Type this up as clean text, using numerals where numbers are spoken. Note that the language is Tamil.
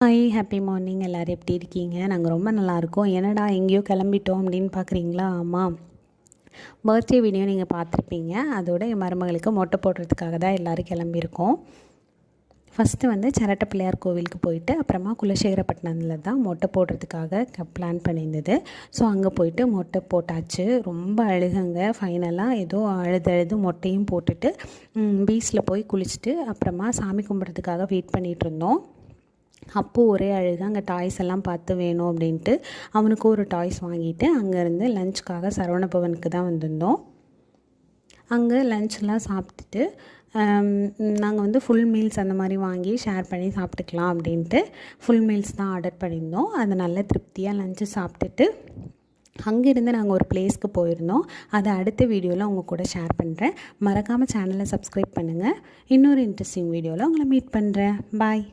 Hi happy morning. எல்லோரும் எப்படி இருக்கீங்க? நாங்கள் ரொம்ப நல்லாயிருக்கோம். என்னடா எங்கேயோ கிளம்பிட்டோம் அப்படின்னு பார்க்குறீங்களா? ஆமாம், பர்த்டே வீடியோ நீங்கள் பார்த்துருப்பீங்க. அதோட என் மருமகளுக்கு மொட்டை போடுறதுக்காக தான் எல்லோரும் கிளம்பியிருக்கோம். ஃபஸ்ட்டு வந்து சிரட்டை பிள்ளையார் கோவிலுக்கு போயிட்டு அப்புறமா குலசேகரப்பட்டினத்தில் தான் மொட்டை போடுறதுக்காக பிளான் பண்ணியிருந்தது. ஸோ அங்கே போயிட்டு மொட்டை போட்டாச்சு. ரொம்ப அழுகுங்க. ஃபைனலாக ஏதோ அழுது மொட்டையும் போட்டுட்டு பீச்சில் போய் குளிச்சுட்டு அப்புறமா சாமி கும்பிட்றதுக்காக வெயிட் பண்ணிகிட்டு இருந்தோம். அப்போது ஒரே அழுகு. அங்கே டாய்ஸ் எல்லாம் பார்த்து வேணும் அப்படின்ட்டு அவனுக்கு ஒரு டாய்ஸ் வாங்கிட்டு அங்கேருந்து லஞ்சுக்காக சரவணபவனுக்கு தான் வந்திருந்தோம். அங்கே லஞ்செலாம் சாப்பிட்டுட்டு நாங்கள் வந்து ஃபுல் மீல்ஸ் அந்த மாதிரி வாங்கி ஷேர் பண்ணி சாப்பிட்டுக்கலாம் அப்படின்ட்டு ஃபுல் மீல்ஸ் தான் ஆர்டர் பண்ணியிருந்தோம். அதை நல்ல திருப்தியாக லஞ்சு சாப்பிட்டுட்டு அங்கேருந்து நாங்கள் ஒரு பிளேஸ்க்கு போயிருந்தோம். அதை அடுத்த வீடியோவில் உங்கள் கூட ஷேர் பண்ணுறேன். மறக்காமல் சேனலை சப்ஸ்கிரைப் பண்ணுங்கள். இன்னொரு இன்ட்ரெஸ்டிங் வீடியோவில் உங்களை மீட் பண்ணுறேன். பாய்.